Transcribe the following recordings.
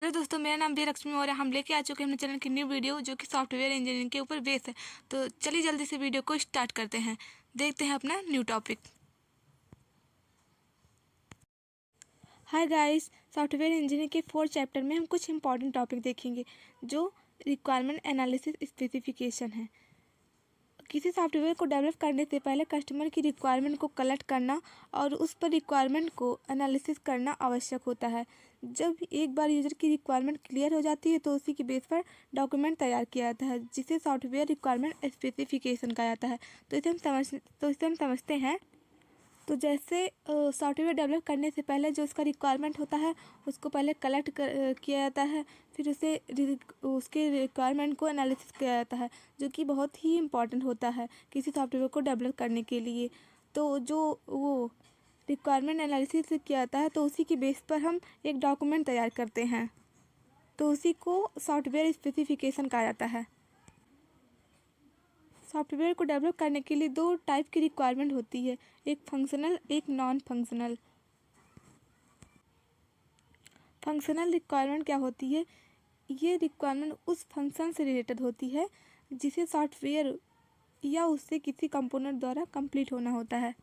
Hello दोस्तों, मेरा नाम लक्ष्मी और हम लेके आ चुके हैं अपने चैनल की न्यू वीडियो जो कि सॉफ्टवेयर इंजीनियरिंग के ऊपर बेस है। तो चलिए जल्दी से वीडियो को स्टार्ट करते हैं, देखते हैं अपना new topic. Hi guys, software engineering के 4th चैप्टर में हम कुछ इंपॉर्टेंट टॉपिक देखेंगे जो रिक्वायरमेंट एनालिसिस स्पेसिफिकेशन है। किसी सॉफ्टवेयर को डेवलप करने से पहले कस्टमर की रिक्वायरमेंट को कलेक्ट करना और उस पर रिक्वायरमेंट को एनालिसिस करना आवश्यक होता है। जब एक बार यूज़र की रिक्वायरमेंट क्लियर हो जाती है तो उसी के बेस पर डॉक्यूमेंट तैयार किया जाता है जिसे सॉफ्टवेयर रिक्वायरमेंट स्पेसिफिकेशन कहा जाता है। तो इसे हम समझते हैं। तो जैसे सॉफ्टवेयर डेवलप करने से पहले जो उसका रिक्वायरमेंट होता है उसको पहले कलेक्ट किया जाता है, फिर उसके रिक्वायरमेंट को एनालिसिस किया जाता है जो कि बहुत ही इम्पॉर्टेंट होता है किसी सॉफ्टवेयर को डेवलप करने के लिए। तो जो वो रिक्वायरमेंट एनालिसिस किया जाता है तो उसी के बेस पर हम एक डॉक्यूमेंट तैयार करते हैं, तो उसी को सॉफ्टवेयर स्पेसिफिकेशन कहा जाता है। सॉफ्टवेयर को डेवलप करने के लिए 2 टाइप की रिक्वायरमेंट होती है, एक फंक्शनल एक नॉन फंक्शनल। फंक्शनल रिक्वायरमेंट क्या होती है? ये रिक्वायरमेंट उस फंक्शन से रिलेटेड होती है जिसे सॉफ्टवेयर या उससे किसी कंपोनेंट द्वारा कंप्लीट होना होता है।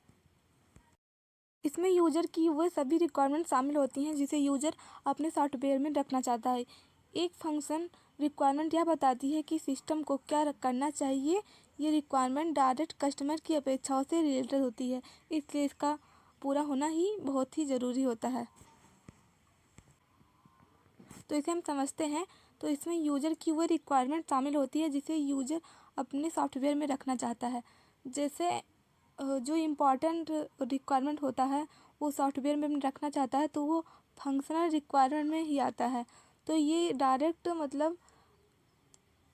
इसमें यूजर की वह सभी रिक्वायरमेंट शामिल होती हैं जिसे यूजर अपने सॉफ्टवेयर में रखना चाहता है। एक फंक्शन रिक्वायरमेंट यह बताती है कि सिस्टम को क्या करना चाहिए। ये रिक्वायरमेंट डायरेक्ट कस्टमर की अपेक्षाओं से रिलेटेड होती है, इसलिए इसका पूरा होना ही बहुत ही ज़रूरी होता है। तो इसे हम समझते हैं। तो इसमें यूजर की वह रिक्वायरमेंट शामिल होती है जिसे यूजर अपने सॉफ्टवेयर में रखना चाहता है। जैसे जो इम्पॉर्टेंट रिक्वायरमेंट होता है वो सॉफ्टवेयर में रखना चाहता है तो वो फंक्शनल रिक्वायरमेंट में ही आता है। तो ये डायरेक्ट मतलब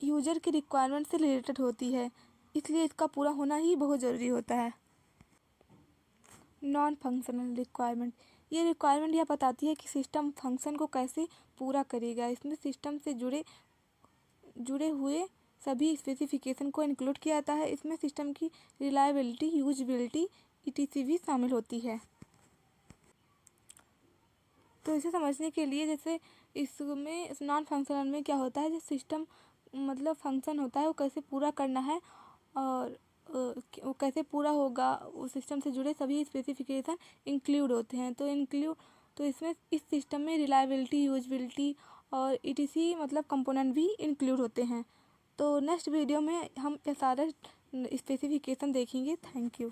यूजर की रिक्वायरमेंट से रिलेटेड होती है, इसलिए इसका पूरा होना ही बहुत ज़रूरी होता है। नॉन फंक्शनल रिक्वायरमेंट, ये रिक्वायरमेंट यह बताती है कि सिस्टम फंक्शन को कैसे पूरा करेगा। इसमें सिस्टम से जुड़े हुए सभी स्पेसिफिकेशन को इंक्लूड किया जाता है। इसमें सिस्टम की रिलायबिलिटी, यूजबिलिटी etc भी शामिल होती है। तो इसे समझने के लिए जैसे इसमें नॉन फंक्शनल में क्या होता है, जो सिस्टम मतलब फंक्शन होता है वो कैसे पूरा करना है और वो कैसे पूरा होगा, उस सिस्टम से जुड़े सभी स्पेसिफिकेशन इंक्लूड होते हैं। तो इसमें इस सिस्टम में रिलायबिलिटी, यूजबिलिटी और etc मतलब कंपोनेंट भी इंक्लूड होते हैं। तो नेक्स्ट वीडियो में हम ये सारे स्पेसिफिकेशन देखेंगे। Thank you.